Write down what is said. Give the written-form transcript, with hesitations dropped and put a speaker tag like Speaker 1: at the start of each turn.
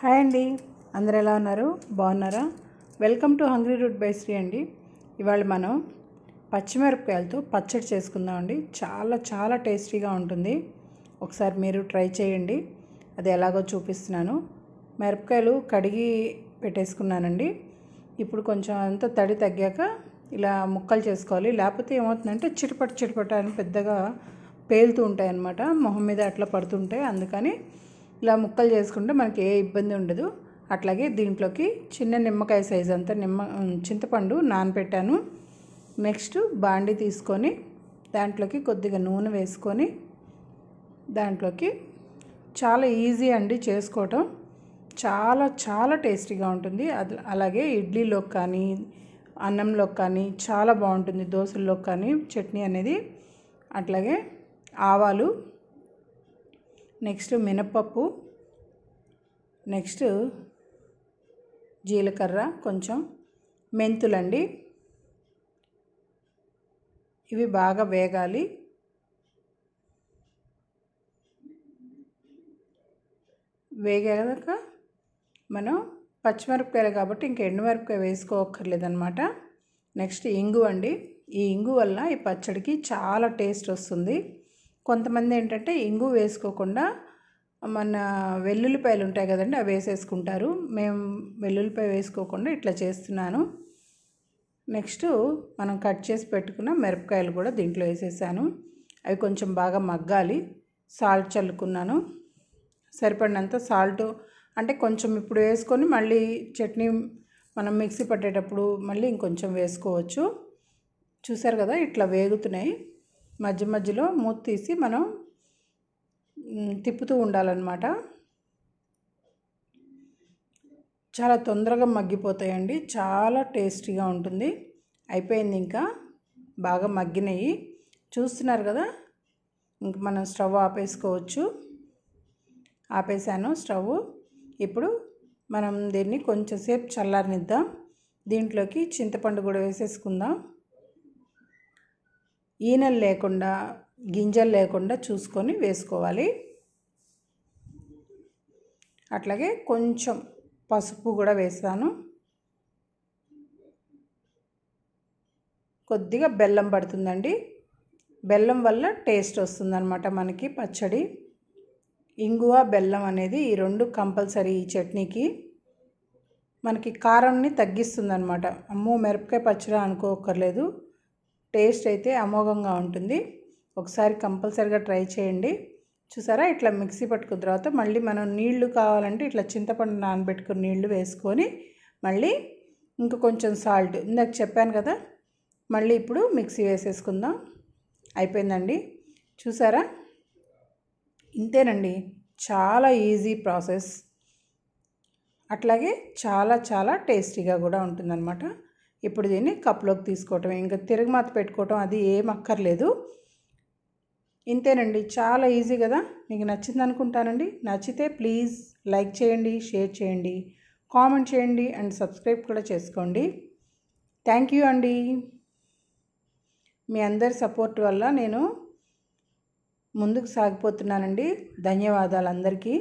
Speaker 1: Hi అండి, అందరు ఎలా ఉన్నారు? బాగున్నారా? Welcome to Hungry Root by Sri అండి. ఇవాళ మనం పచ్చిమిరపకాయలతో పచ్చడి చేసుకుందామండి. చాలా చాలా టేస్టీగా ఉంటుంది. ఒకసారి మీరు ట్రై చేయండి. అది ఎలాగో చూపిస్తున్నాను. మిరపకాయలు కడిగి పెట్టేసుకున్నానండి. ఇప్పుడు కొంచెం అంతా తడి తగ్గాక ఇలా ముక్కలు చేసుకోవాలి. లేకపోతే ఏమవుతుందంటే చిటపట అని పెద్దగా పేలుతూ ఉంటాయి అన్నమాట, మొహం మీద అట్లా పడుతుంటాయి. అందుకని ఇలా ముక్కలు చేసుకుంటే మనకి ఏ ఇబ్బంది ఉండదు. అట్లాగే దీంట్లోకి చిన్న నిమ్మకాయ సైజు అంతా చింతపండు నానబెట్టాను. నెక్స్ట్ బాండి తీసుకొని దాంట్లోకి కొద్దిగా నూనె వేసుకొని దాంట్లోకి చాలా ఈజీ అండి చేసుకోవటం. చాలా చాలా టేస్టీగా ఉంటుంది. అలాగే ఇడ్లీలోకి కానీ అన్నంలోకి కానీ చాలా బాగుంటుంది. దోశల్లోకి కానీ చట్నీ అనేది. అట్లాగే ఆవాలు, నెక్స్ట్ మినప్పప్పు, నెక్స్ట్ జీలకర్ర, కొంచెం మెంతులండి. ఇవి బాగా వేగాలి. వేగాక మనం పచ్చిమిరపకాయలు కాబట్టి ఇంకా ఎండుమిరపకాయ వేసుకోక్కర్లేదన్నమాట. నెక్స్ట్ ఇంగు అండి. ఈ ఇంగు వల్ల ఈ పచ్చడికి చాలా టేస్ట్ వస్తుంది. కొంతమంది ఏంటంటే ఇంగు వేసుకోకుండా మన వెల్లుల్లిపాయలు ఉంటాయి కదండి, అవి వేసేసుకుంటారు. మేము వెల్లుల్లిపాయ వేసుకోకుండా ఇట్లా చేస్తున్నాను. నెక్స్ట్ మనం కట్ చేసి పెట్టుకున్న మిరపకాయలు కూడా దీంట్లో వేసేసాను. అవి కొంచెం బాగా మగ్గాలి. సాల్ట్ చల్లుకున్నాను, సరిపడినంత సాల్ట్. అంటే కొంచెం ఇప్పుడు వేసుకొని మళ్ళీ చట్నీ మనం మిక్సీ పట్టేటప్పుడు మళ్ళీ ఇంకొంచెం వేసుకోవచ్చు. చూసారు కదా, ఇట్లా వేగుతున్నాయి. మధ్య మధ్యలో మూత తీసి మనం తిప్పుతూ ఉండాలన్నమాట. చాలా తొందరగా మగ్గిపోతాయండి. చాలా టేస్టీగా ఉంటుంది. అయిపోయింది, ఇంకా బాగా మగ్గినాయి. చూస్తున్నారు కదా, ఇంక మనం స్టవ్ ఆపేసుకోవచ్చు. ఆపేసాను స్టవ్. ఇప్పుడు మనం దీన్ని కొంచెంసేపు చల్లారనిద్దాం. దీంట్లోకి చింతపండు కూడా వేసేసుకుందాం. ఈనెలు లేకుండా, గింజలు లేకుండా చూసుకొని వేసుకోవాలి. అట్లాగే కొంచెం పసుపు కూడా వేసాను. కొద్దిగా బెల్లం పడుతుందండి. బెల్లం వల్ల టేస్ట్ వస్తుందన్నమాట మనకి పచ్చడి. ఇంగువ, బెల్లం అనేది ఈ రెండు కంపల్సరీ ఈ చట్నీకి. మనకి కారాన్ని తగ్గిస్తుందన్నమాట. అమ్మో మిరపకాయ పచ్చడి అనుకోకర్లేదు, టేస్ట్ అయితే అమోఘంగా ఉంటుంది. ఒకసారి కంపల్సరీగా ట్రై చేయండి. చూసారా, ఇట్లా మిక్సీ పట్టుకున్న తర్వాత మళ్ళీ మనం నీళ్లు కావాలంటే ఇట్లా చింతపండు నానబెట్టుకుని నీళ్లు వేసుకొని మళ్ళీ ఇంకా కొంచెం సాల్ట్, ఇందాక చెప్పాను కదా, మళ్ళీ ఇప్పుడు మిక్సీ వేసేసుకుందాం. అయిపోయిందండి. చూసారా, ఇంతేనండి. చాలా ఈజీ ప్రాసెస్. అట్లాగే చాలా చాలా టేస్టీగా కూడా ఉంటుందన్నమాట. ఇప్పుడు దీన్ని కప్లోకి తీసుకోవటం, ఇంకా తిరగమాత పెట్టుకోవటం అది ఏం అక్కర్లేదు. ఇంతేనండి, చాలా ఈజీ కదా. మీకు నచ్చింది అనుకుంటానండి. నచ్చితే ప్లీజ్ లైక్ చేయండి, షేర్ చేయండి, కామెంట్ చేయండి అండ్ సబ్స్క్రైబ్ కూడా చేసుకోండి. థ్యాంక్ యూ అండి. మీ అందరి సపోర్ట్ వల్ల నేను ముందుకు సాగిపోతున్నానండి. ధన్యవాదాలు అందరికీ.